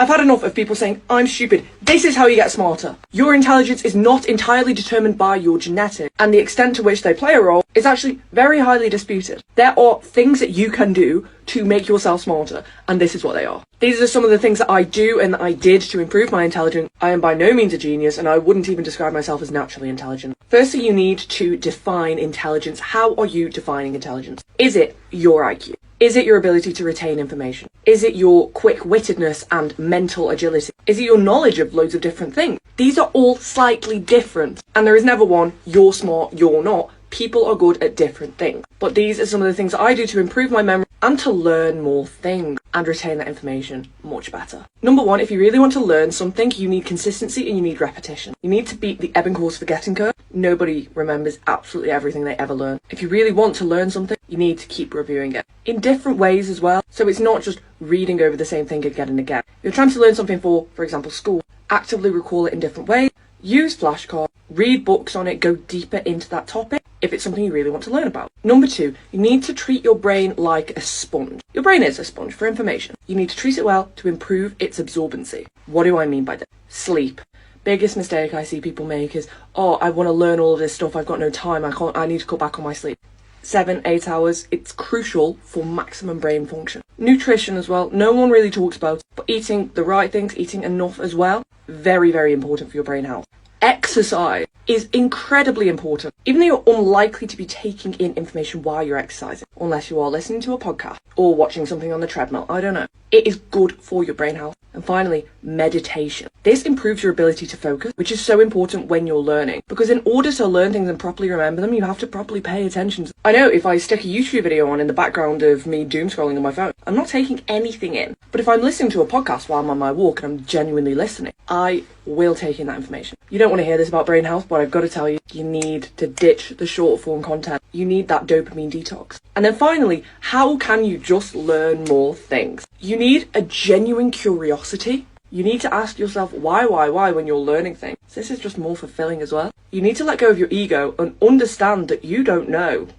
I've had enough of people saying, I'm stupid. This is how you get smarter. Your intelligence is not entirely determined by your genetics, and the extent to which they play a role is actually very highly disputed. There are things that you can do to make yourself smarter, and this is what they are. These are some of the things that I do and that I did to improve my intelligence. I am by no means a genius, and I wouldn't even describe myself as naturally intelligent. Firstly, you need to define intelligence. How are you defining intelligence? Is it your IQ? Is it your ability to retain information? Is it your quick-wittedness and mental agility? Is it your knowledge of loads of different things? These are all slightly different, and there is never one, you're smart, you're not. People are good at different things. But these are some of the things that I do to improve my memory and to learn more things and retain that information much better. Number one, if you really want to learn something, you need consistency and you need repetition. You need to beat the Ebbinghaus forgetting curve. Nobody remembers absolutely everything they ever learn. If you really want to learn something, you need to keep reviewing it in different ways as well. So it's not just reading over the same thing again and again. If you're trying to learn something for example, school, actively recall it in different ways, use flashcards, read books on it, go deeper into that topic if it's something you really want to learn about. Number two, you need to treat your brain like a sponge. Your brain is a sponge for information. You need to treat it well to improve its absorbency. What do I mean by that? Sleep. Biggest mistake I see people make is, oh, I want to learn all of this stuff, I've got no time, I need to cut back on my sleep. 7-8 hours, it's crucial for maximum brain function. Nutrition as well, no one really talks about it, but eating the right things, eating enough as well, very, very important for your brain health. Exercise is incredibly important, even though you're unlikely to be taking in information while you're exercising, unless you are listening to a podcast or watching something on the treadmill, I don't know. It is good for your brain health. And finally, meditation. This improves your ability to focus, which is so important when you're learning, because in order to learn things and properly remember them, you have to properly pay attention. I know if I stick a YouTube video on in the background of me doom scrolling on my phone, I'm not taking anything in. But if I'm listening to a podcast while I'm on my walk and I'm genuinely listening, I will take in that information. You don't want to hear this about brain health, but I've got to tell you, you need to ditch the short form content. You need that dopamine detox. And then finally, how can you just learn more things? You need a genuine curiosity. You need to ask yourself why when you're learning things. This is just more fulfilling as well. You need to let go of your ego and understand that you don't know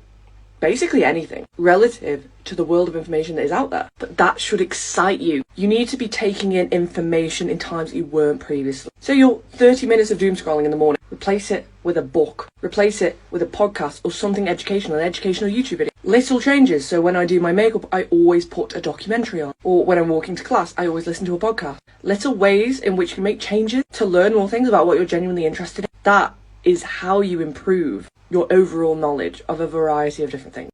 basically anything relative to the world of information that is out there. But that should excite you. You need to be taking in information in times that you weren't previously. So your 30 minutes of doom scrolling in the morning, replace it with a book, replace it with a podcast or something educational, an educational YouTube video. Little changes. So when I do my makeup, I always put a documentary on. Or when I'm walking to class, I always listen to a podcast. Little ways in which you can make changes to learn more things about what you're genuinely interested in. That is how you improve your overall knowledge of a variety of different things.